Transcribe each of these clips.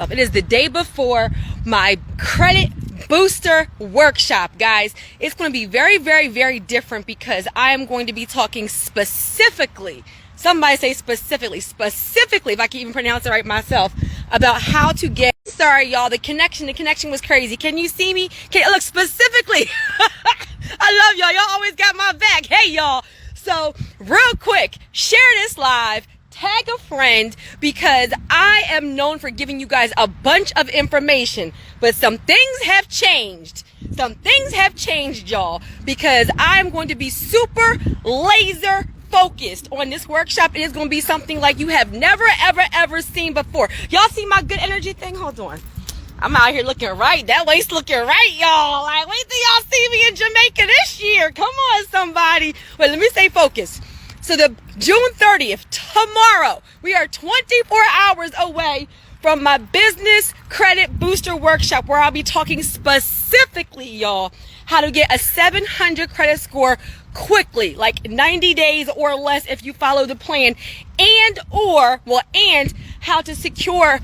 It is the day before my credit booster workshop, guys. It's going to be very, very, very different because I am going to be talking specifically, somebody say specifically, if I can even pronounce it right myself, about how to get, sorry y'all, the connection was crazy. Can you see me? Look, specifically, I love y'all. Y'all always got my back. Hey y'all. So real quick, share this live. Tag a friend, because I am known for giving you guys a bunch of information, but some things have changed. Some things have changed, y'all, because I'm going to be super laser focused on this workshop. It is going to be something like you have never, ever seen before. Y'all see my good energy thing? Hold on. I'm out here looking right. That waist looking right, y'all. Like, wait till y'all see me in Jamaica this year. Come on, somebody. Wait, let me stay focused. So the June 30th, tomorrow, we are 24 hours away from my business credit booster workshop, where I'll be talking specifically, y'all, how to get a 700 credit score quickly, like 90 days or less if you follow the plan, and how to secure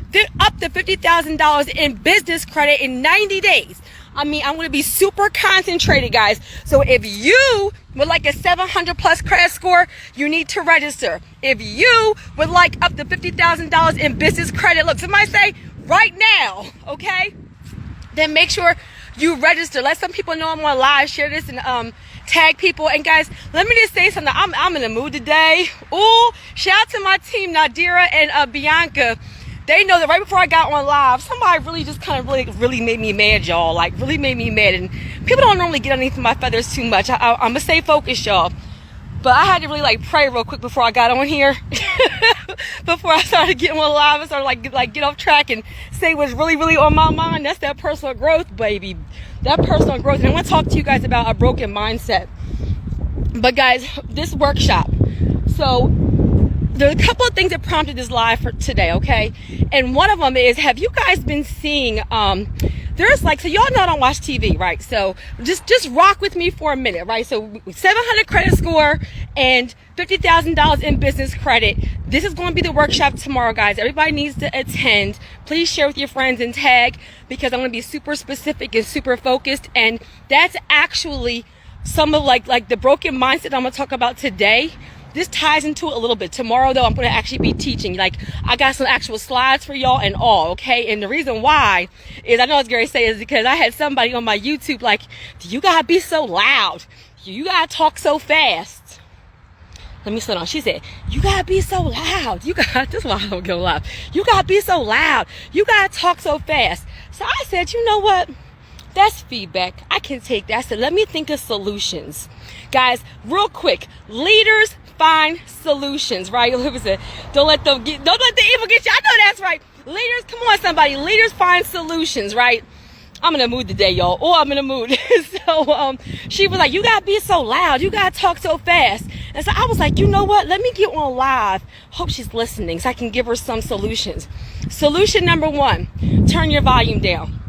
up to $50,000 in business credit in 90 days. I mean, I'm going to be super concentrated, guys. So if you would like a 700 plus credit score, you need to register. If you would like up to $50,000 in business credit, look, somebody say right now, okay? Then make sure you register. Let some people know I'm on live. Share this and tag people. And guys, let me just say something. I'm in the mood today. Ooh, shout out to my team, Nadira and Bianca. They know that right before I got on live, somebody really just kind of really made me mad, y'all. Like, really made me mad. And people don't normally get underneath my feathers too much. I'm going to stay focused, y'all. But I had to really, pray real quick before I got on here. Before I started getting on live and started, get off track and say what's really on my mind. That's that personal growth, baby. That personal growth. And I want to talk to you guys about a broken mindset. But, guys, this workshop. So there's a couple of things that prompted this live for today, okay? And one of them is, have you guys been seeing, there's so y'all know I don't watch TV, right? So just rock with me for a minute, right? So 700 credit score and $50,000 in business credit. This is going to be the workshop tomorrow, guys. Everybody needs to attend. Please share with your friends and tag, because I'm going to be super specific and super focused. And that's actually some of the broken mindset I'm going to talk about today. This ties into it a little bit. Tomorrow, though, I'm going to actually be teaching. I got some actual slides for y'all and all, okay? And the reason why is, I know it's Gary say, is because I had somebody on my YouTube you got to be so loud. You got to talk so fast. Let me slow down. She said, you got to be so loud. This is why I don't go live. You got to be so loud. You got to talk so fast. So I said, you know what? That's feedback. I can take that. So let me think of solutions. Guys, real quick, leaders find solutions, right? Don't let the evil get you. I know that's right. Leaders, come on, somebody. Leaders find solutions, right? I'm in a mood today, y'all. Oh, I'm in a mood. So she was like, you gotta be so loud. You gotta talk so fast. And so I was like, you know what? Let me get on live. Hope she's listening so I can give her some solutions. Solution number 1, turn your volume down.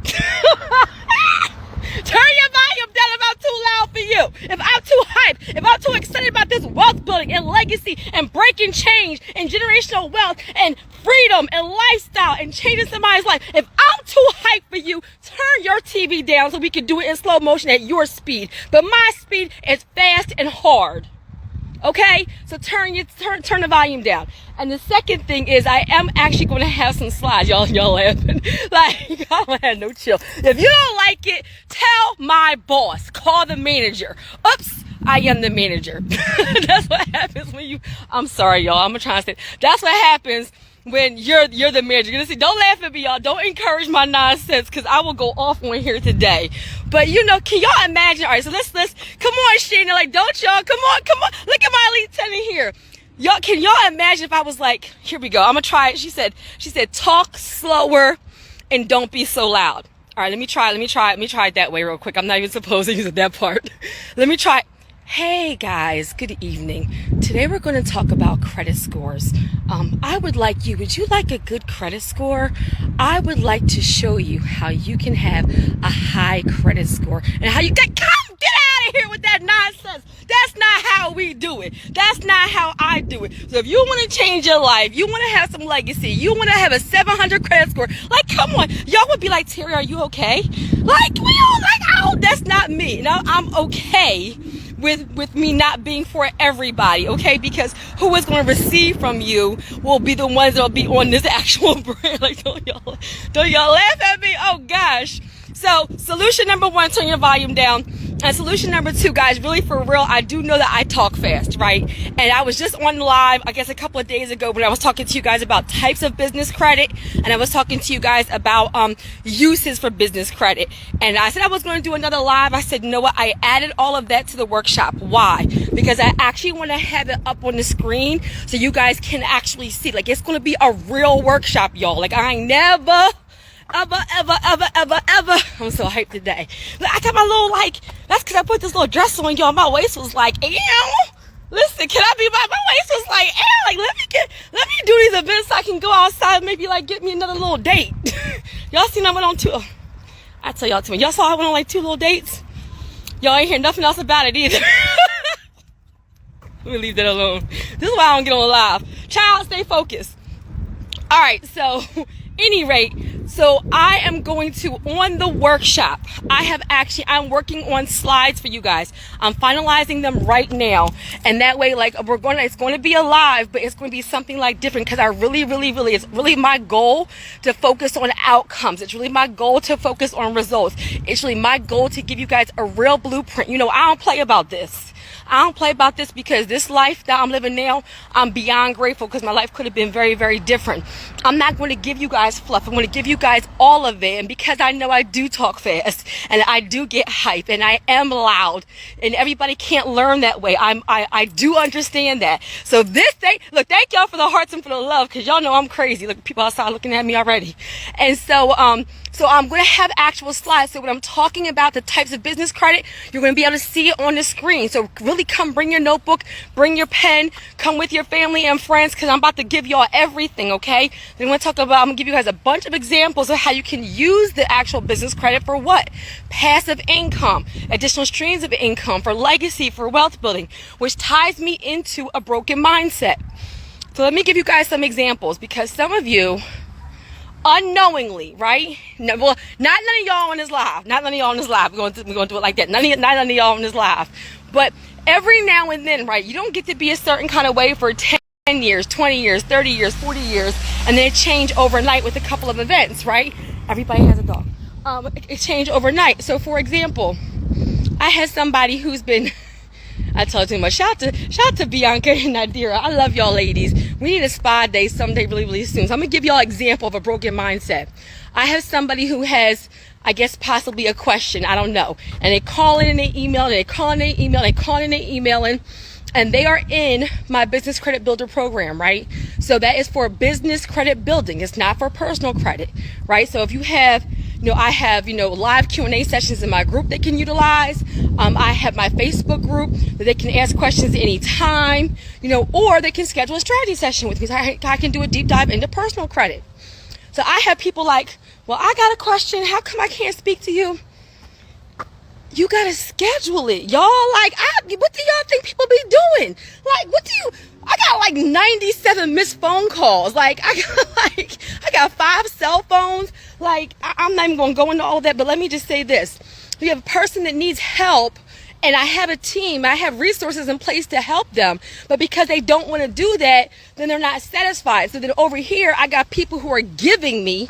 Turn your volume down if I'm too loud for you. If I'm too hyped, if I'm too excited about this wealth building and legacy and breaking change and generational wealth and freedom and lifestyle and changing somebody's life. If I'm too hyped for you, turn your TV down so we can do it in slow motion at your speed. But my speed is fast and hard. Okay, so turn the volume down. And the second thing is, I am actually going to have some slides. Y'all laughing. I don't have no chill. If you don't like it, tell my boss. Call the manager. Oops, I am the manager. That's what happens when you. I'm sorry, y'all. I'm gonna try to say. That's what happens when you're the manager. You're gonna see. Don't laugh at me, y'all. Don't encourage my nonsense, because I will go off on here today. But can y'all imagine? All right, so let's come on, Shayna. Don't y'all come on. Look at my elite 10 in here. Y'all, can y'all imagine if I was here we go. I'm gonna try it. She said, talk slower and don't be so loud. All right, let me try it that way real quick. I'm not even supposed to use that part. Let me try. Hey guys, good evening. Today we're going to talk about credit scores. Would you like a good credit score? I would like to show you how you can have a high credit score and how you get out of here with with that nonsense. That's not how we do it. That's not how I do it. So if you want to change your life, you want to have some legacy, you want to have a 700 credit score, like, come on. Y'all would be like, Terry, are you okay? Like, we all like, oh, that's not me. No, I'm okay with me not being for everybody, okay? Because who is going to receive from you will be the ones that will be on this actual brand. Like, don't y'all laugh at me? Oh gosh. So solution number one, turn your volume down. And solution number two, guys, really for real, I do know that I talk fast, right? And I was just on live, I guess a couple of days ago, when I was talking to you guys about types of business credit, and I was talking to you guys about uses for business credit. And I said I was going to do another live. I said, you know what? I added all of that to the workshop. Why? Because I actually want to have it up on the screen so you guys can actually see. Like, it's going to be a real workshop, y'all. Like, I ain't never ever. I'm so hyped today. I got my little, like, that's because I put this little dress on, y'all. My waist was like, ew. Listen, can I be my waist was like, ew. Like, let me do these events so I can go outside and maybe, like, get me another little date. Y'all seen I went on I tell y'all too much. Y'all saw I went on, like, 2 little dates? Y'all ain't hear nothing else about it either. Let me leave that alone. This is why I don't get on live. Child, stay focused. All right, so any rate, so I am going to, on the workshop, I'm working on slides for you guys. I'm finalizing them right now. And that way, like, it's going to be a live, but it's going to be something like different, because I really, it's really my goal to focus on outcomes. It's really my goal to focus on results. It's really my goal to give you guys a real blueprint. You know, I don't play about this. I don't play about this, because this life that I'm living now, I'm beyond grateful, because my life could have been very, very different. I'm not going to give you guys fluff. I'm going to give you guys all of it. And because I know I do talk fast, and I do get hype, and I am loud, and everybody can't learn that way. I do understand that. So look, thank y'all for the hearts and for the love, because y'all know I'm crazy. Look, people outside looking at me already. And so I'm going to have actual slides. So when I'm talking about the types of business credit, you're going to be able to see it on the screen. So really come, bring your notebook, bring your pen, come with your family and friends, because I'm about to give y'all everything, okay? Then I'm going to give you guys a bunch of examples of how you can use the actual business credit for what? Passive income, additional streams of income, for legacy, for wealth building, which ties me into a broken mindset. So let me give you guys some examples, because some of you, unknowingly, right? No, well, not none of y'all on this live. Not none of y'all on this live. We're going to do it like that. Not none of y'all on this live. But every now and then, right, you don't get to be a certain kind of way for 10 years, 20 years, 30 years, 40 years, and then it change overnight with a couple of events, right? Everybody has a dog. It changed overnight. So, for example, I had somebody who's been... I told too much. Shout out to Bianca and Nadira. I love y'all ladies. We need a spa day someday really, really soon. So I'm going to give y'all an example of a broken mindset. I have somebody who has, I guess, possibly a question. I don't know. And they call in and they email, and they call in and they email, they call in and they emailing. And they are in my business credit builder program, right? So that is for business credit building. It's not for personal credit, right? So if you have, I have, live Q&A sessions in my group they can utilize. I have my Facebook group that they can ask questions anytime, or they can schedule a strategy session with me. So I can do a deep dive into personal credit. So I have people like, well, I got a question. How come I can't speak to you? You gotta schedule it, y'all. Like, what do y'all think people be doing? Like, I got like 97 missed phone calls. Like, I got 5 cell phones. Like, I'm not even gonna go into all of that, but let me just say this. You have a person that needs help, and I have a team, I have resources in place to help them, but because they don't want to do that, then they're not satisfied. So then over here, I got people who are giving me,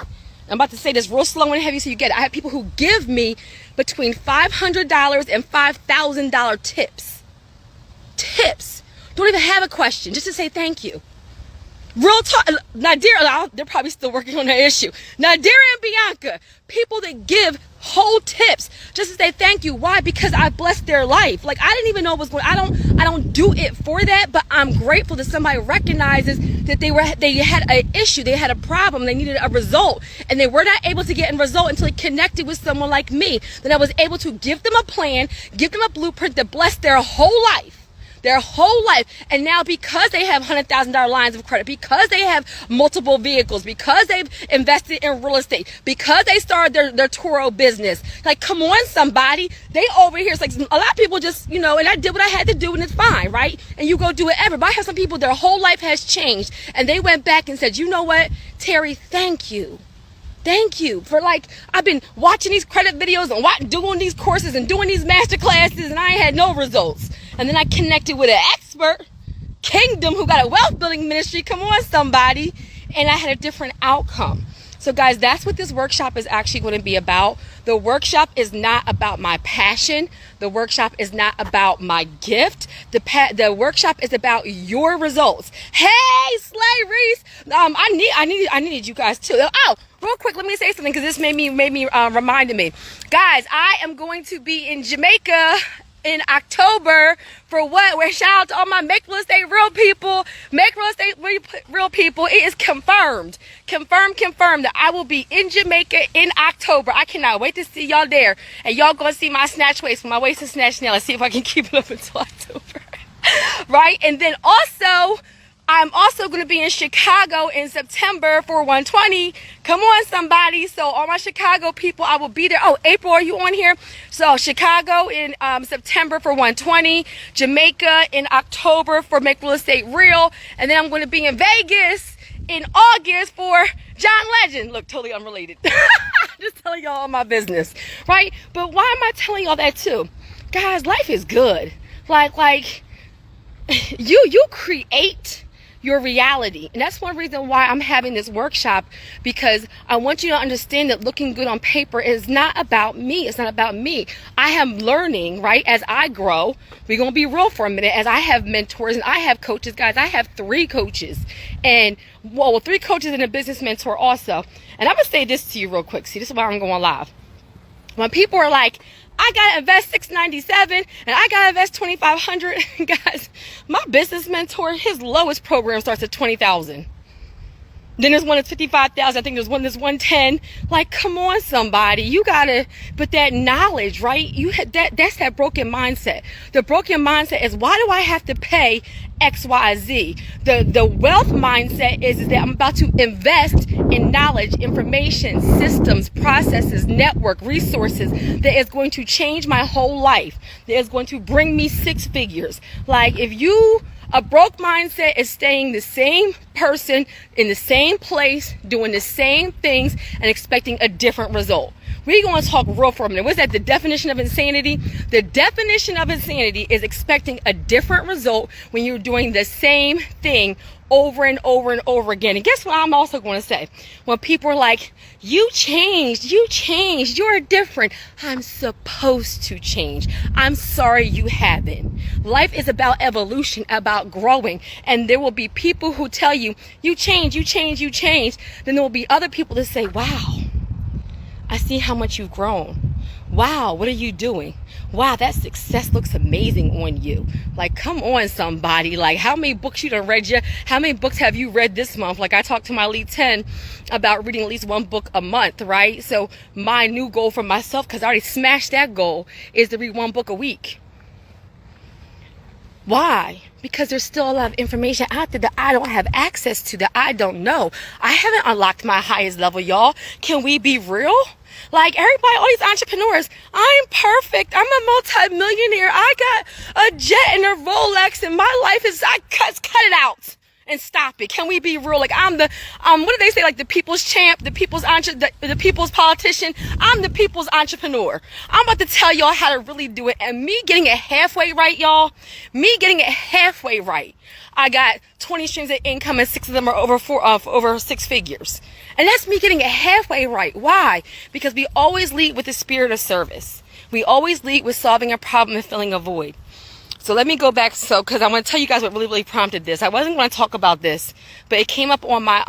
I'm about to say this real slow and heavy so you get it. I have people who give me between $500 and $5,000 tips. Tips. Don't even have a question, just to say thank you. Real talk. Nadira, they're probably still working on that issue. Nadira and Bianca, people that give whole tips just to say thank you. Why? Because I blessed their life. Like, I didn't even know what was going on. I don't do it for that, but I'm grateful that somebody recognizes that they had an issue, they had a problem, they needed a result, and they were not able to get a result until it connected with someone like me. Then I was able to give them a plan, give them a blueprint that blessed their whole life. their whole life. And now because they have $100,000 lines of credit, because they have multiple vehicles, because they've invested in real estate, because they started their Turo business. Like, come on, somebody. They over here, it's like a lot of people just, and I did what I had to do and it's fine, right? And you go do it ever. But I have some people, their whole life has changed. And they went back and said, you know what, Terry, thank you. Thank you for, like, I've been watching these credit videos and doing these courses and doing these master classes and I ain't had no results. And then I connected with an expert, Kingdom, who got a wealth building ministry. Come on, somebody. And I had a different outcome. So guys, that's what this workshop is actually going to be about. The workshop is not about my passion. The workshop is not about my gift. The workshop is about your results. Hey, Slay Reese. I needed you guys too. Oh, real quick, let me say something because this reminded me. Guys, I am going to be in Jamaica in October for what? Where shout out to all my Make Real Estate Real people. Make Real Estate Real people. It is confirmed that I will be in Jamaica in October. I cannot wait to see y'all there. And y'all gonna see my snatch waist. My waist is snatched now. Let's see if I can keep it up until October. Right? And then also, I'm also going to be in Chicago in September for 120. Come on, somebody. So all my Chicago people, I will be there. Oh, April, are you on here? So Chicago in September for 120. Jamaica in October for Make Real Estate Real. And then I'm going to be in Vegas in August for John Legend. Look, totally unrelated. Just telling y'all all my business, right? But why am I telling y'all that too? Guys, life is good. Like you create your reality. And that's one reason why I'm having this workshop, because I want you to understand that looking good on paper is not about me. It's not about me. I am learning, right? As I grow, we're going to be real for a minute. As I have mentors and I have coaches, guys, I have 3 coaches and 3 coaches and a business mentor also. And I'm going to say this to you real quick. See, this is why I'm going live. When people are like, I gotta invest $697 and I gotta invest $2,500. Guys, my business mentor, his lowest program starts at $20,000. Then there's one that's $55,000. I think there's one that's $110,000. Like, come on, somebody. You gotta, but that knowledge, right? That's that broken mindset. The broken mindset is, why do I have to pay X, Y, Z? The wealth mindset is that I'm about to invest in knowledge, information, systems, processes, network, resources that is going to change my whole life. That is going to bring me 6 figures. Like, a broke mindset is staying the same person in the same place, doing the same things, and expecting a different result. We're going to talk real for a minute. What's that? The definition of insanity? The definition of insanity is expecting a different result when you're doing the same thing over and over and over again. And guess what I'm also going to say? When people are like, you changed, you're different. I'm supposed to change. I'm sorry you haven't. Life is about evolution, about growing. And there will be people who tell you, you change. Then there will be other people that say, wow, I see how much you've grown. Wow, what are you doing? Wow, that success looks amazing on you. Like, come on, somebody. Like, how many books you done read? How many books have you read this month? Like, I talked to my Elite 10 about reading at least 1 book a month, right? So my new goal for myself, because I already smashed that goal, is to read 1 book a week. Why? Because there's still a lot of information out there that I don't have access to, that I don't know. I haven't unlocked my highest level, y'all. Can we be real? Like, everybody, all these entrepreneurs, I'm perfect. I'm a multi-millionaire. I got a jet and a Rolex, and my life is, cut it out and stop it. Can we be real? Like, I'm the, what do they say? Like, the people's champ, the people's politician. I'm the people's entrepreneur. I'm about to tell y'all how to really do it. And me getting it halfway right, y'all, I got 20 streams of income and 6 of them are over 6 figures. And that's me getting it halfway right. Why? Because we always lead with the spirit of service. We always lead with solving a problem and filling a void. So let me go back, because I want to tell you guys what really prompted this. I wasn't going to talk about this, but it came up on my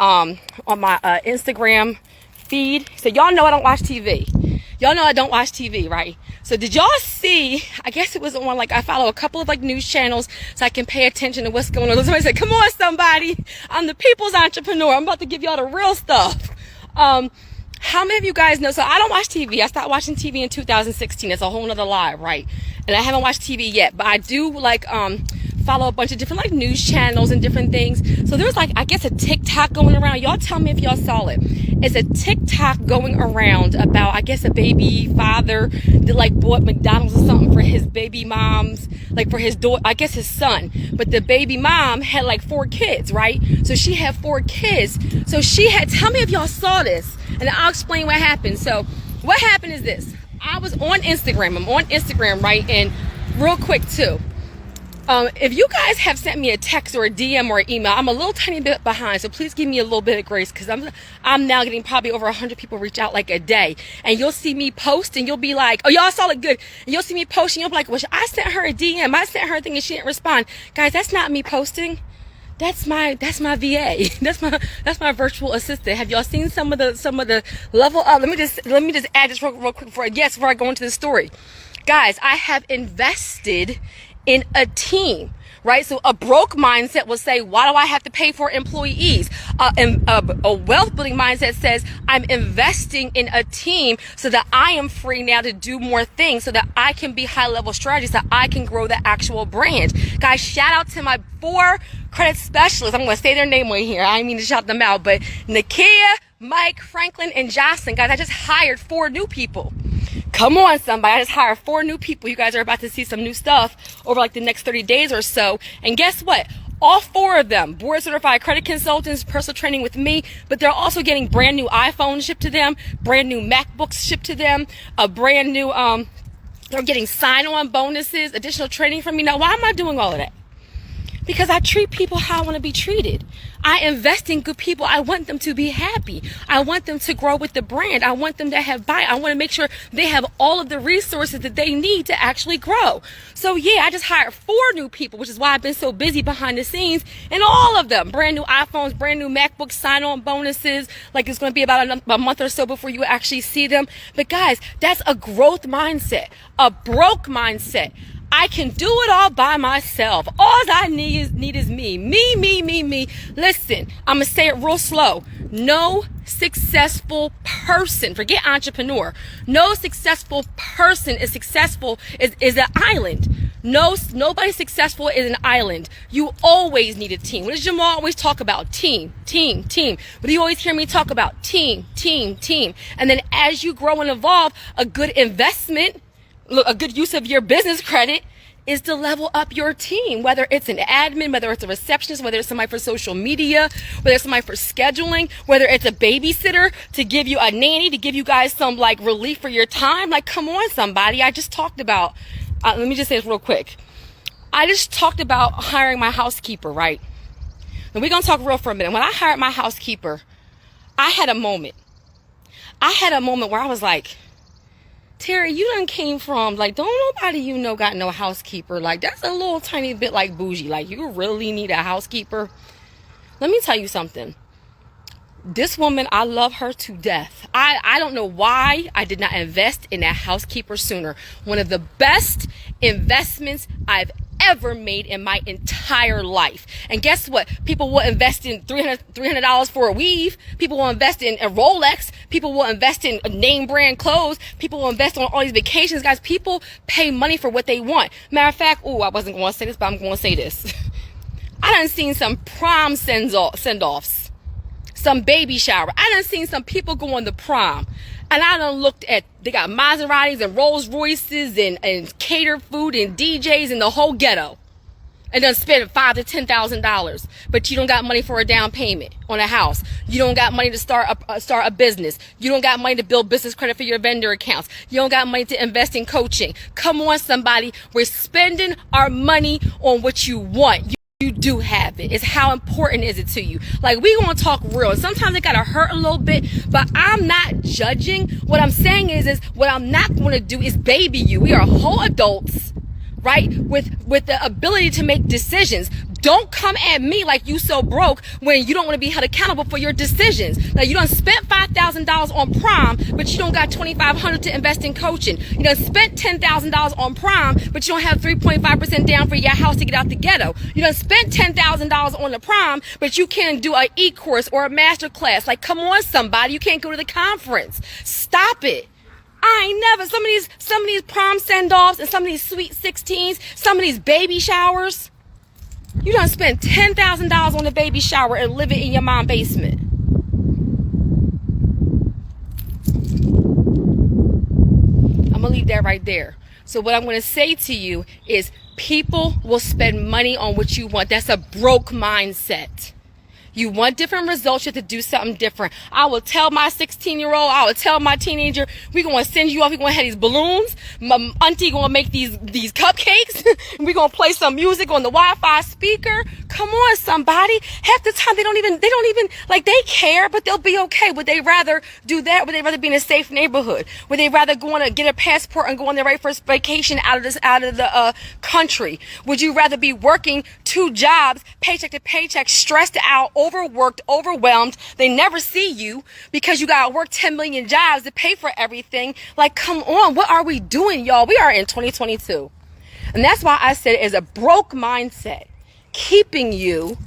Instagram feed. So y'all know I don't watch TV. Y'all know I don't watch TV, right? So did y'all see, I guess it was on, like, I follow a couple of, like, news channels so I can pay attention to what's going on. Somebody said, come on, somebody. I'm the people's entrepreneur. I'm about to give y'all the real stuff. How many of you guys know? So I don't watch TV. I stopped watching TV in 2016. It's a whole nother lie, right? And I haven't watched TV yet, but I do, like, follow a bunch of different like news channels and different things. So there was like, I guess, a TikTok going around. Y'all tell me if y'all saw it. It's a TikTok going around about, I guess, a baby father that like bought McDonald's or something for his baby mom's, like for his daughter, I guess his son. But the baby mom had like 4 kids, right? So she had 4 kids. So she had, tell me if y'all saw this, and I'll explain what happened. So what happened is this. I was on Instagram. I'm on Instagram, right? And real quick too. If you guys have sent me a text or a DM or an email, I'm a little tiny bit behind, so please give me a little bit of grace, because I'm now getting probably over 100 people reach out like a day, and you'll see me post and you'll be like, oh, y'all saw it good, and you'll see me post and you'll be like, well, I sent her a DM, I sent her a thing and she didn't respond. Guys, that's not me posting. That's my VA. That's my virtual assistant. Have y'all seen some of the level up? Let me just add this real quick before I go into the story. Guys, I have invested in a team, right? So a broke mindset will say, why do I have to pay for employees? A wealth building mindset says, I'm investing in a team so that I am free now to do more things, so that I can be high level strategists, so that I can grow the actual brand. Guys, shout out to my 4 credit specialists. I'm going to say their name on here. I didn't mean to shout them out, but Nakia, Mike, Franklin, and Jocelyn. Guys, I just hired 4 new people. Come on, somebody. I just hired 4 new people. You guys are about to see some new stuff over like the next 30 days or so. And guess what? All 4 of them, board certified credit consultants, personal training with me, but they're also getting brand new iPhones shipped to them, brand new MacBooks shipped to them, a brand new, they're getting sign-on bonuses, additional training from me. Now, why am I doing all of that? Because I treat people how I want to be treated. I invest in good people. I want them to be happy. I want them to grow with the brand. I want them to have buy. I want to make sure they have all of the resources that they need to actually grow. So yeah, I just hired 4 new people, which is why I've been so busy behind the scenes, and all of them, brand new iPhones, brand new MacBooks, sign-on bonuses. Like, it's going to be about a month or so before you actually see them. But guys, that's a growth mindset, a broke mindset. I can do it all by myself. All I need is me. Me. Listen, I'm going to say it real slow. No successful person, forget entrepreneur. No successful person is an island. Nobody successful is an island. You always need a team. What does Jamal always talk about? Team. But you always hear me talk about team. And then as you grow and evolve, a good investment, a good use of your business credit is to level up your team, whether it's an admin, whether it's a receptionist, whether it's somebody for social media, whether it's somebody for scheduling, whether it's a babysitter to give you a nanny, to give you guys some like relief for your time. Like, come on, somebody. I just talked about, let me just say this real quick. I just talked about hiring my housekeeper, right? And we're going to talk real for a minute. When I hired my housekeeper, I had a moment. Where I was like, Terry, you done came from, like, don't nobody you know got no housekeeper. Like, that's a little tiny bit like bougie. Like, you really need a housekeeper. Let me tell you something. This woman, I love her to death. I don't know why I did not invest in that housekeeper sooner. One of the best investments I've ever made in my entire life. And guess what? People will invest in $300 for a weave. People will invest in a Rolex. People will invest in name brand clothes. People will invest on all these vacations. Guys, people pay money for what they want. Matter of fact, I wasn't going to say this, but I'm going to say this. I done seen some prom send-offs, some baby shower. I done seen some people go on the prom. And I done looked at, they got Maseratis and Rolls Royces and catered food and DJs and the whole ghetto. And done spent $5,000 to $10,000. But you don't got money for a down payment on a house. You don't got money to start a business. You don't got money to build business credit for your vendor accounts. You don't got money to invest in coaching. Come on, somebody. We're spending our money on what you want. You do have it. It's how important is it to you? Like, we gonna talk real. Sometimes it gotta hurt a little bit, but I'm not judging. What I'm saying is what I'm not gonna do is baby you. We are whole adults, right? With the ability to make decisions. Don't come at me like you so broke when you don't want to be held accountable for your decisions. Now, you done spent $5,000 on prom, but you don't got $2,500 to invest in coaching. You done spent $10,000 on prom, but you don't have 3.5% down for your house to get out the ghetto. You done spent $10,000 on the prom, but you can't do an e-course or a master class. Like, come on, somebody. You can't go to the conference. Stop it. I ain't never, some of these prom send-offs and some of these sweet 16s, some of these baby showers. You done spent $10,000 on a baby shower and living in your mom's basement. I'm gonna leave that right there. So what I'm gonna say to you is people will spend money on what you want. That's a broke mindset. You want different results, you have to do something different. I will tell my 16-year-old, I will tell my teenager, we're going to send you off, we're going to have these balloons. My auntie going to make these cupcakes. We're going to play some music on the Wi-Fi speaker. Come on, somebody. Half the time they don't even, like, they care, but they'll be okay. Would they rather do that? Would they rather be in a safe neighborhood? Would they rather go on to get a passport and go on their very first vacation out of the country? Would you rather be working 2 jobs, paycheck to paycheck, stressed out, overworked, overwhelmed? They never see you because you got to work 10 million jobs to pay for everything. Like, come on, what are we doing, y'all? We are in 2022. And that's why I said it is a broke mindset keeping you,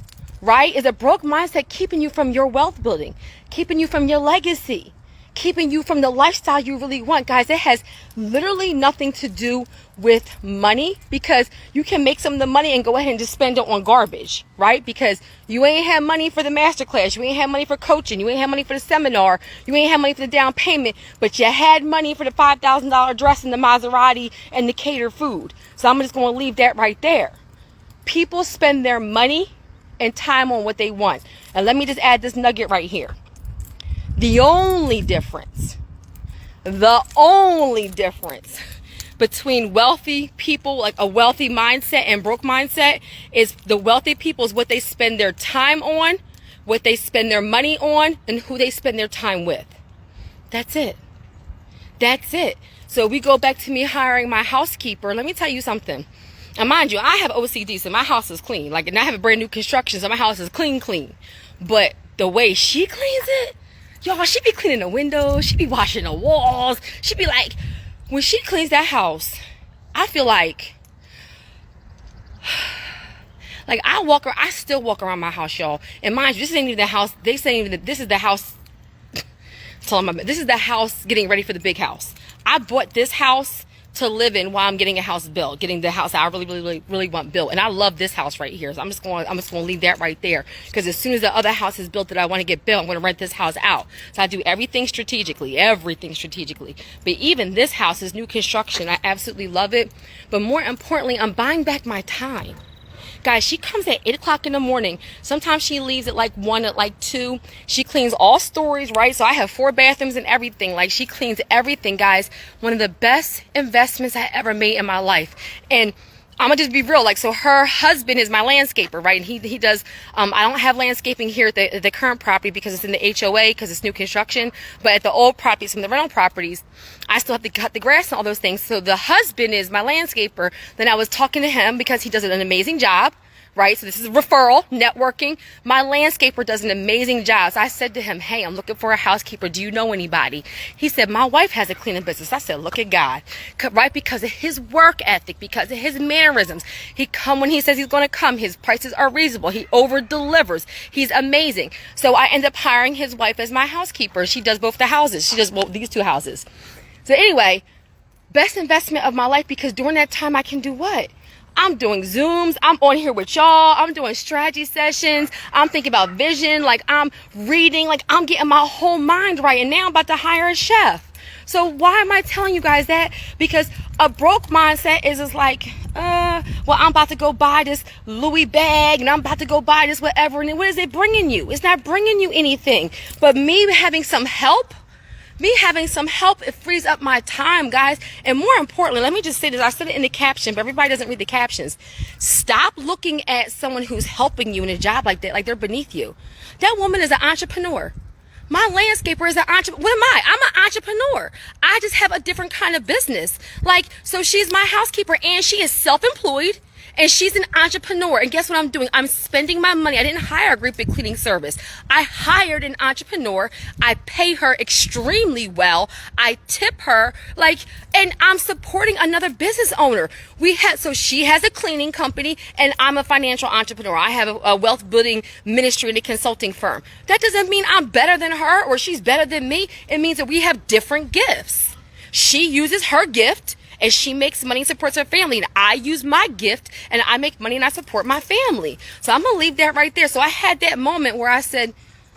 right? Is a broke mindset keeping you from your wealth building, keeping you from your legacy, keeping you from the lifestyle you really want. Guys, it has literally nothing to do with money, because you can make some of the money and go ahead and just spend it on garbage, right? Because you ain't had money for the masterclass, you ain't had money for coaching, you ain't had money for the seminar, you ain't had money for the down payment, but you had money for the $5,000 dress and the Maserati and the catered food. So I'm just going to leave that right there. People spend their money and time on what they want. And let me just add this nugget right here. The only difference between wealthy people, like a wealthy mindset, and broke mindset is the wealthy people is what they spend their time on, what they spend their money on, and who they spend their time with. That's it. That's it. So we go back to me hiring my housekeeper. Let me tell you something. And mind you, I have OCD, so my house is clean. Like, and I have a brand new construction, so my house is clean. But the way she cleans it, y'all, she be cleaning the windows, she be washing the walls, she be like, when she cleans that house, I feel like I still walk around my house, y'all. And mind you, this ain't even the house, they say even this is the house, this is the house getting ready for the big house. I bought this house to live in while I'm getting a house built, getting the house I really want built. And I love this house right here. So I'm just going to leave that right there, because as soon as the other house is built that I want to get built, I'm going to rent this house out. So I do everything strategically. But even this house is new construction. I absolutely love it. But more importantly, I'm buying back my time. Guys, she comes at 8 o'clock in the morning. Sometimes she leaves at like 1, at like 2. She cleans all stories, right? So I have 4 bathrooms and everything. Like, she cleans everything, guys. One of the best investments I ever made in my life. And I'm gonna just be real. Like, so her husband is my landscaper, right? And he does, I don't have landscaping here at the current property because it's in the HOA, because it's new construction. But at the old properties, from the rental properties, I still have to cut the grass and all those things. So the husband is my landscaper. Then I was talking to him because he does an amazing job, right? So this is a referral, networking. My landscaper does an amazing job. So I said to him, hey, I'm looking for a housekeeper. Do you know anybody? He said, my wife has a cleaning business. I said, look at God, right? Because of his work ethic, because of his mannerisms. He come when he says he's going to come. His prices are reasonable. He over delivers. He's amazing. So I end up hiring his wife as my housekeeper. She does both the houses. She does both these 2 houses. So anyway, best investment of my life, because during that time I can do what? I'm doing Zooms. I'm on here with y'all. I'm doing strategy sessions. I'm thinking about vision. Like, I'm reading. Like, I'm getting my whole mind right. And now I'm about to hire a chef. So why am I telling you guys that? Because a broke mindset is just like, well, I'm about to go buy this Louis bag, and I'm about to go buy this whatever. And then what is it bringing you? It's not bringing you anything. But me having some help, it frees up my time, guys. And more importantly, let me just say this. I said it in the caption, but everybody doesn't read the captions. Stop looking at someone who's helping you in a job like that, like they're beneath you. That woman is an entrepreneur. My landscaper is an entrepreneur. What am I? I'm an entrepreneur. I just have a different kind of business. Like, so she's my housekeeper, and she is self-employed. And she's an entrepreneur. And guess what I'm doing? I'm spending my money. I didn't hire a great big cleaning service. I hired an entrepreneur. I pay her extremely well. I tip her, like, and I'm supporting another business owner. So she has a cleaning company, and I'm a financial entrepreneur. I have a wealth building ministry and a consulting firm. That doesn't mean I'm better than her or she's better than me. It means that we have different gifts. She uses her gift, and she makes money and supports her family, and I use my gift and I make money and I support my family. So I'm gonna leave that right there. So I had that moment where I said,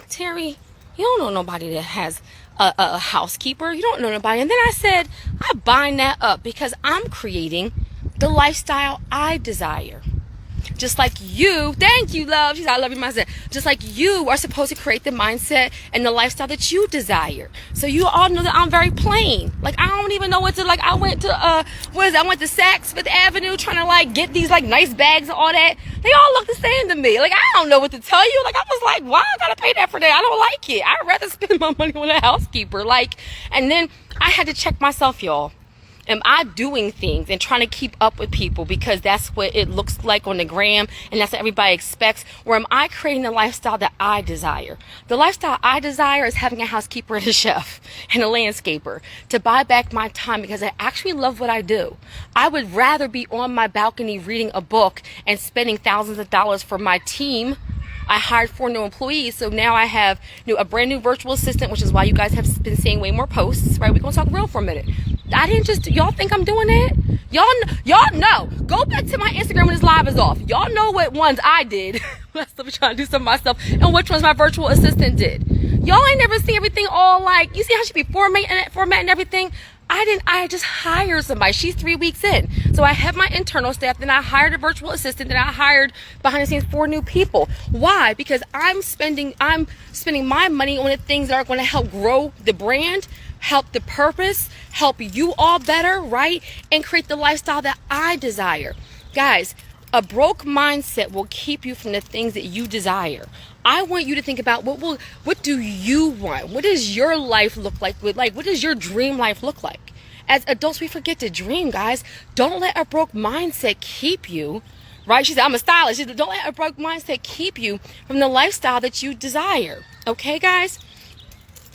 Terry, you don't know nobody that has a housekeeper. You don't know nobody. And then I said, I bind that up because I'm creating the lifestyle I desire. Just like you, thank you, love. She said, I love you, mindset. Just like you are supposed to create the mindset and the lifestyle that you desire. So you all know that I'm very plain. Like, I don't even know what to, like, I went to, I went to Saks Fifth Avenue trying to, like, get these, like, nice bags and all that. They all look the same to me. Like, I don't know what to tell you. Like, I was like, why I gotta pay that for that? I don't like it. I'd rather spend my money on a housekeeper. Like, and then I had to check myself, y'all. Am I doing things and trying to keep up with people because that's what it looks like on the gram and that's what everybody expects? Or am I creating the lifestyle that I desire? The lifestyle I desire is having a housekeeper and a chef and a landscaper to buy back my time because I actually love what I do. I would rather be on my balcony reading a book and spending thousands of dollars for my team. I hired 4 new employees, so now I have a brand new virtual assistant, which is why you guys have been seeing way more posts, right? We're going to talk real for a minute. I didn't just, y'all think I'm doing that? Y'all know. Go back to my Instagram when this live is off. Y'all know what ones I did. I'm trying to do something myself, and which ones my virtual assistant did. Y'all ain't never see everything all like, you see how she be formatting everything? I just hired somebody. She's 3 weeks in. So I have my internal staff, then I hired a virtual assistant, then I hired behind the scenes 4 new people. Why? Because I'm spending my money on the things that are going to help grow the brand, help the purpose, help you all better, right? And create the lifestyle that I desire. Guys, a broke mindset will keep you from the things that you desire. I want you to think about what do you want? What does your life look like? What does your dream life look like? As adults, we forget to dream, guys. Don't let a broke mindset keep you, right? She said, I'm a stylist. She said, don't let a broke mindset keep you from the lifestyle that you desire. Okay, guys?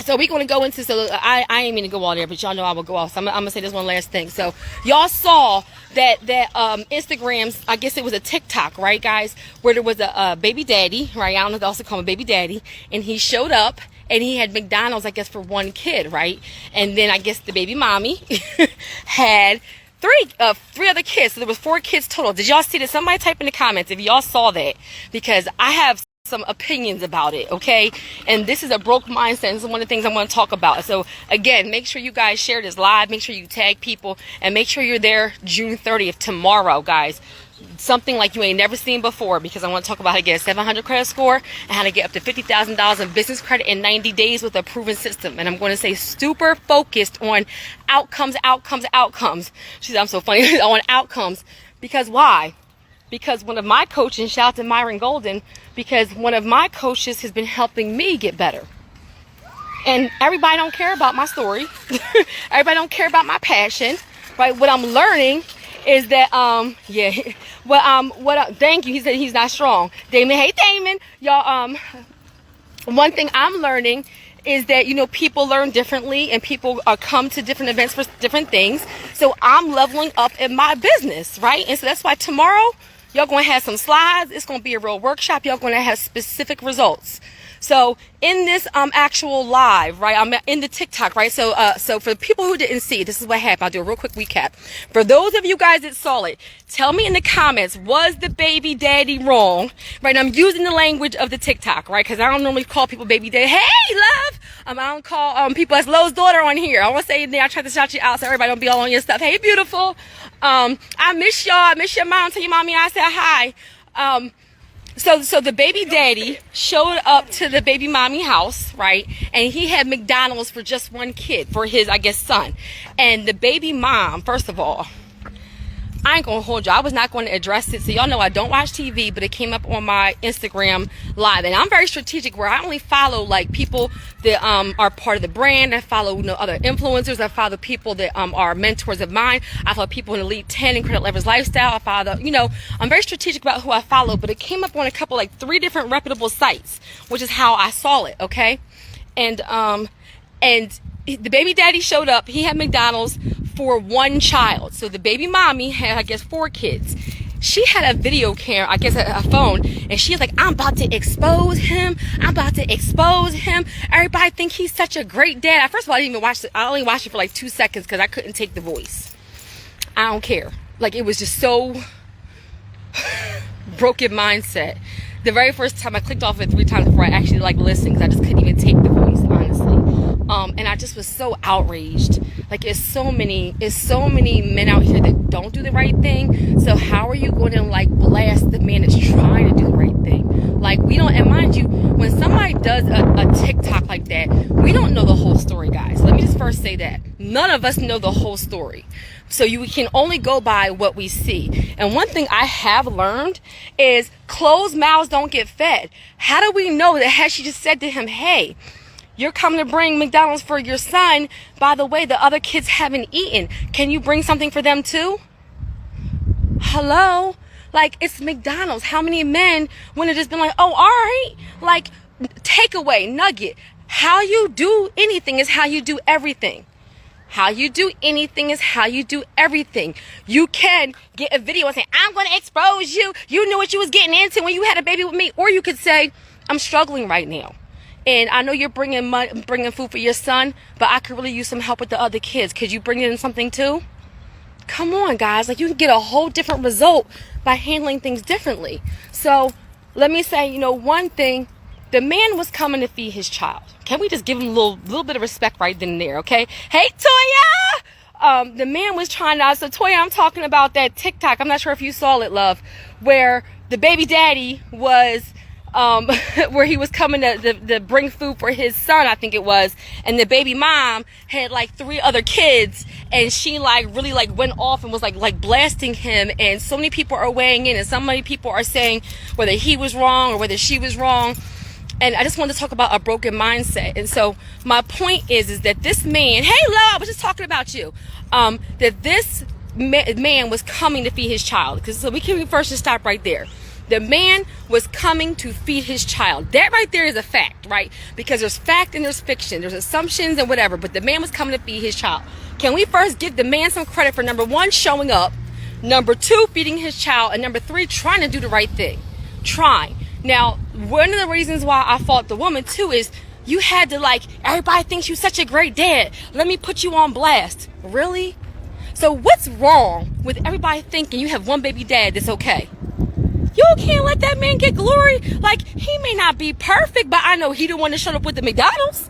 So we're going to go into, so I ain't mean to go all there, but y'all know I will go off. So I'm going to say this one last thing. So y'all saw that Instagram's, I guess it was a TikTok, right, guys, where there was a baby daddy, right? I don't know if they also call him a baby daddy. And he showed up and he had McDonald's, I guess, for 1 kid, right? And then I guess the baby mommy had three other kids. So there was 4 kids total. Did y'all see that? Somebody type in the comments if y'all saw that, because I have some opinions about it, okay? And this is a broke mindset. This is one of the things I'm going to talk about. So again, make sure you guys share this live, make sure you tag people, and make sure you're there June 30th, tomorrow, guys. Something like you ain't never seen before, because I want to talk about how to get a 700 credit score and how to get up to $50,000 in business credit in 90 days with a proven system. And I'm going to say super focused on outcomes. She said, I'm so funny, on outcomes. Because why? Because one of my coaches, shout out to Myron Golden, because one of my coaches has been helping me get better. And everybody don't care about my story. Everybody don't care about my passion, right? What I'm learning is that, thank you. He said he's not strong. Damon, hey Damon. Y'all, one thing I'm learning is that, people learn differently and people come to different events for different things. So I'm leveling up in my business, right? And so that's why tomorrow, y'all going to have some slides. It's going to be a real workshop. Y'all going to have specific results. So in this actual live, right, I'm in the TikTok, right? So for people who didn't see, this is what happened. I'll do a real quick recap. For those of you guys that saw it, tell me in the comments, was the baby daddy wrong? Right, and I'm using the language of the TikTok, right? Because I don't normally call people baby daddy. Hey, love! I don't call people as Lowe's daughter on here. I want to say anything. I try to shout you out so everybody don't be all on your stuff. Hey, beautiful. I miss y'all. I miss your mom. Tell your mommy I said hi. So the baby daddy showed up to the baby mommy house, right? And he had McDonald's for just 1 kid, for his, I guess, son. And the baby mom, first of all, I ain't gonna hold you. I was not going to address it. So y'all know I don't watch TV, but it came up on my Instagram live. And I'm very strategic where I only follow like people that are part of the brand. I follow other influencers. I follow people that are mentors of mine. I follow people in Elite 10 and Credit Leverage Lifestyle. I follow, I'm very strategic about who I follow, but it came up on a couple, like 3 different reputable sites, which is how I saw it, okay? And the baby daddy showed up. He had McDonald's for 1 child. So the baby mommy had, I guess, 4 kids. She had a video camera, I guess a phone, and she was like, I'm about to expose him. Everybody think he's such a great dad. First of all, I didn't even watch it. I only watched it for like 2 seconds because I couldn't take the voice. I don't care. Like, it was just so broken mindset. The very first time I clicked off it 3 times before I actually like listened, because I just couldn't even take the voice, honestly. And I just was so outraged. Like, it's so many men out here that don't do the right thing. So how are you going to like blast the man that's trying to do the right thing? Like, we don't, and mind you, when somebody does a TikTok like that, we don't know the whole story, guys. Let me just first say that. None of us know the whole story. So you can only go by what we see. And one thing I have learned is closed mouths don't get fed. How do we know that had she just said to him, hey, you're coming to bring McDonald's for your son. By the way, the other kids haven't eaten. Can you bring something for them too? Hello? Like, it's McDonald's. How many men would have just been like, oh, all right. Like, takeaway, nugget. How you do anything is how you do everything. How you do anything is how you do everything. You can get a video and say, I'm going to expose you. You knew what you was getting into when you had a baby with me. Or you could say, I'm struggling right now. And I know you're bringing food for your son, but I could really use some help with the other kids. Could you bring in something too? Come on, guys. Like, you can get a whole different result by handling things differently. So let me say, one thing. The man was coming to feed his child. Can we just give him a little bit of respect right then and there, okay? Hey, Toya! The man was trying to... So, Toya, I'm talking about that TikTok. I'm not sure if you saw it, love, where the baby daddy was... where he was coming to bring food for his son, I think it was, and the baby mom had like 3 other kids, and she like really like went off and was like blasting him, and so many people are weighing in, and so many people are saying whether he was wrong or whether she was wrong. And I just wanted to talk about a broken mindset. And so my point is that this man, hey, love, I was just talking about you, that this man was coming to feed his child. So we can first just stop right there. The man was coming to feed his child. That right there is a fact, right? Because there's fact and there's fiction. There's assumptions and whatever. But the man was coming to feed his child. Can we first give the man some credit for, number 1, showing up, number 2, feeding his child, and number 3, trying to do the right thing? Trying. Now, one of the reasons why I fought the woman too is you had to like, everybody thinks you're such a great dad. Let me put you on blast. Really? So what's wrong with everybody thinking you have one baby dad that's okay? You can't let that man get glory. Like, he may not be perfect, but I know he the one that showed up with the McDonald's.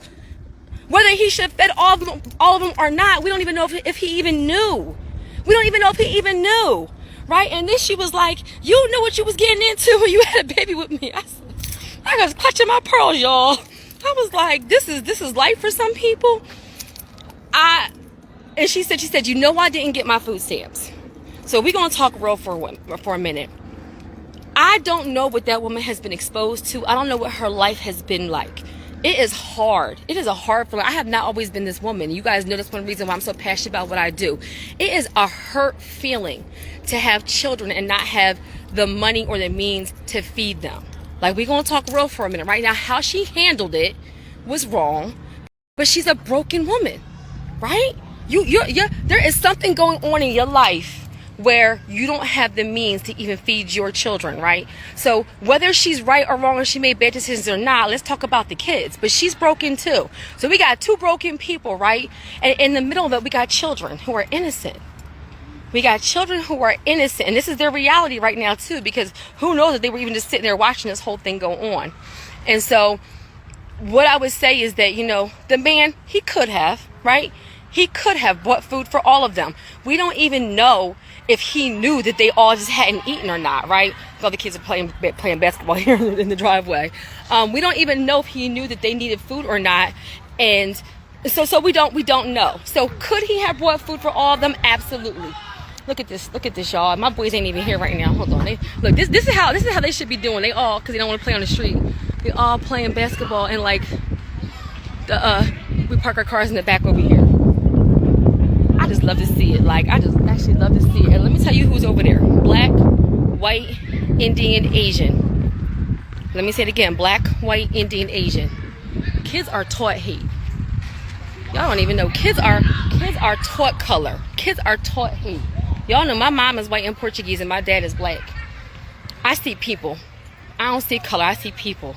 Whether he should have fed all of them or not, we don't even know if he even knew. We don't even know if he even knew. Right? And then she was like, you knew what you was getting into when you had a baby with me. I was clutching my pearls, y'all. I was like, this is life for some people. And she said, you know I didn't get my food stamps. So we're going to talk real for a minute. I don't know what that woman has been exposed to. I don't know what her life has been like. It is hard. It is a hard feeling. I have not always been this woman. You guys know that's one reason why I'm so passionate about what I do. It is a hurt feeling to have children and not have the money or the means to feed them. Like, we're going to talk real for a minute. Right now, how she handled it was wrong, but she's a broken woman, right? There is something going on in your life where you don't have the means to even feed your children, right? So whether she's right or wrong or she made bad decisions or not, let's talk about the kids. But she's broken too. So we got 2 broken people, right? And in the middle of it, we got children who are innocent. We got children who are innocent. And this is their reality right now too, because who knows if they were even just sitting there watching this whole thing go on. And so what I would say is that, the man, he could have, right? He could have bought food for all of them. We don't even know if he knew that they all just hadn't eaten or not, right? All the kids are playing basketball here in the driveway. We don't even know if he knew that they needed food or not. And so we don't know. So could he have bought food for all of them? Absolutely. Look at this, y'all. My boys ain't even here right now. Hold on. This is how they should be doing. They all, because they don't want to play on the street. They all playing basketball and like we park our cars in the back over here. I just love to see it. Like, I just actually love to see it. And let me tell you who's over there. Black, white, Indian, Asian. Let me say it again. Black, white, Indian, Asian. Kids are taught hate. Y'all don't even know. Kids are taught color. Kids are taught hate. Y'all know my mom is white and Portuguese and my dad is black. I see people. I don't see color. I see people.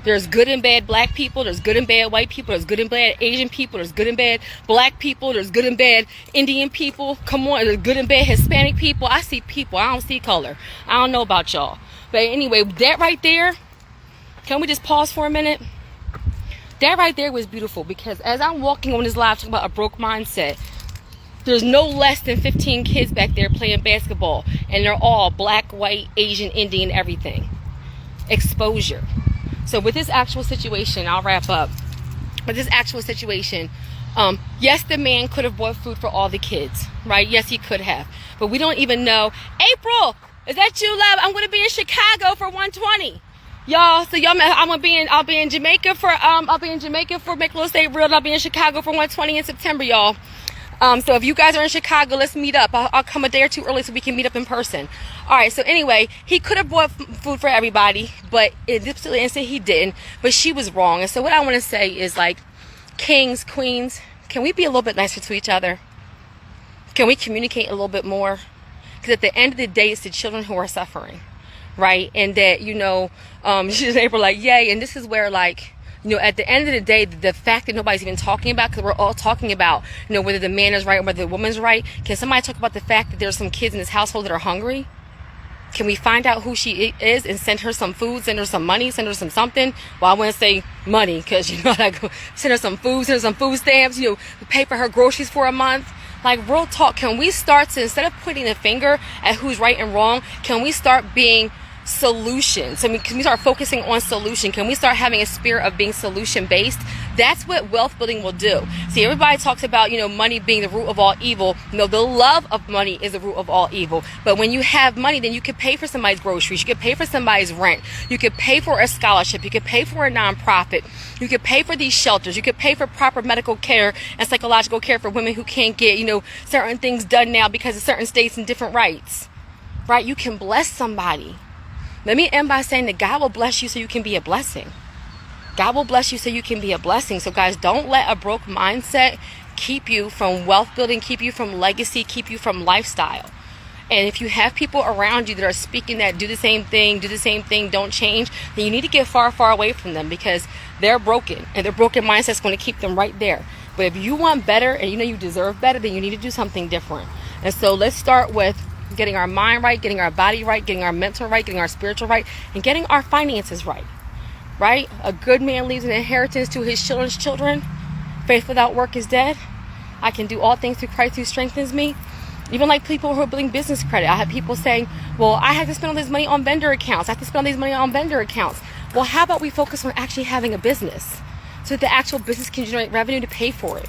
There's good and bad black people. There's good and bad white people. There's good and bad Asian people. There's good and bad black people. There's good and bad Indian people. Come on. There's good and bad Hispanic people. I see people. I don't see color. I don't know about y'all. But anyway, that right there, can we just pause for a minute? That right there was beautiful, because as I'm walking on this live talking about a broke mindset, there's no less than 15 kids back there playing basketball, and they're all black, white, Asian, Indian, everything. Exposure. So with this actual situation, I'll wrap up. With this actual situation, yes, the man could have bought food for all the kids, right? Yes, he could have. But we don't even know. April, is that you, love? I'm going to be in Chicago for 120. Y'all, so y'all, I'll be in Jamaica for Make Little State Real. I'll be in Chicago for 120 in September, y'all. So if you guys are in Chicago, let's meet up. I'll come a day or two early so we can meet up in person. All right, so anyway, he could have bought food for everybody, but in this particular instance, he didn't. But she was wrong. And so what I want to say is, like, kings, queens, can we be a little bit nicer to each other? Can we communicate a little bit more? Because at the end of the day, it's the children who are suffering, right? And that, she's April, like, yay. And this is where, like, at the end of the day, the fact that nobody's even talking about, because we're all talking about, whether the man is right or whether the woman's right. Can somebody talk about the fact that there's some kids in this household that are hungry? Can we find out who she is and send her some food, send her some money, send her some something? Well, I want to say money, because, like, send her some food, send her some food stamps, pay for her groceries for a month. Like, real talk, can we start to, instead of pointing a finger at who's right and wrong, can we start being solutions? I mean, can we start focusing on solution? Can we start having a spirit of being solution based? That's what wealth building will do. See, everybody talks about, money being the root of all evil. No, the love of money is the root of all evil. But when you have money, then you can pay for somebody's groceries. You can pay for somebody's rent. You could pay for a scholarship. You could pay for a nonprofit. You could pay for these shelters. You could pay for proper medical care and psychological care for women who can't get, certain things done now because of certain states and different rights. Right? You can bless somebody. Let me end by saying that God will bless you so you can be a blessing. God will bless you so you can be a blessing. So guys, don't let a broke mindset keep you from wealth building, keep you from legacy, keep you from lifestyle. And if you have people around you that are speaking that do the same thing, don't change, then you need to get far, far away from them, because they're broken, and their broken mindset is going to keep them right there. But if you want better and you deserve better, then you need to do something different. And so let's start with getting our mind right, getting our body right, getting our mental right, getting our spiritual right, and getting our finances right. Right? A good man leaves an inheritance to his children's children. Faith without work is dead. I can do all things through Christ who strengthens me. Even like people who are building business credit. I have people saying, well, I have to spend all this money on vendor accounts. I have to spend all this money on vendor accounts. Well, how about we focus on actually having a business so that the actual business can generate revenue to pay for it?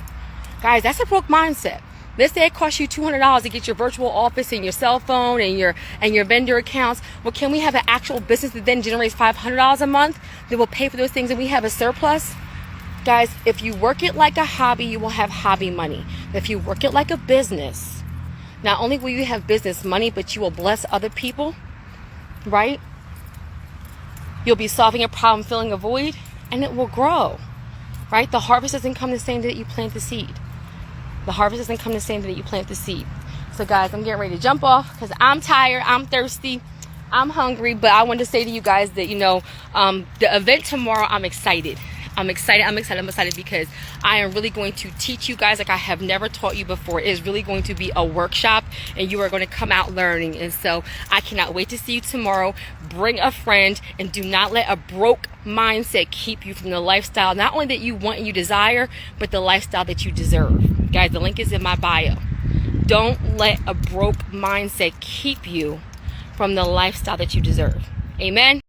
Guys, that's a broke mindset. Let's say it costs you $200 to get your virtual office and your cell phone and your vendor accounts. Well, can we have an actual business that then generates $500 a month that will pay for those things and we have a surplus? Guys, if you work it like a hobby, you will have hobby money. If you work it like a business, not only will you have business money, but you will bless other people, right? You'll be solving a problem, filling a void, and it will grow, right? The harvest doesn't come the same day that you plant the seed. The harvest doesn't come the same day that you plant the seed. So guys, I'm getting ready to jump off because I'm tired, I'm thirsty, I'm hungry. But I wanted to say to you guys that, the event tomorrow, I'm excited. I'm excited because I am really going to teach you guys like I have never taught you before. It is really going to be a workshop, and you are going to come out learning. And so I cannot wait to see you tomorrow. Bring a friend, and do not let a broke mindset keep you from the lifestyle, not only that you want and you desire, but the lifestyle that you deserve. Guys, the link is in my bio. Don't let a broke mindset keep you from the lifestyle that you deserve. Amen.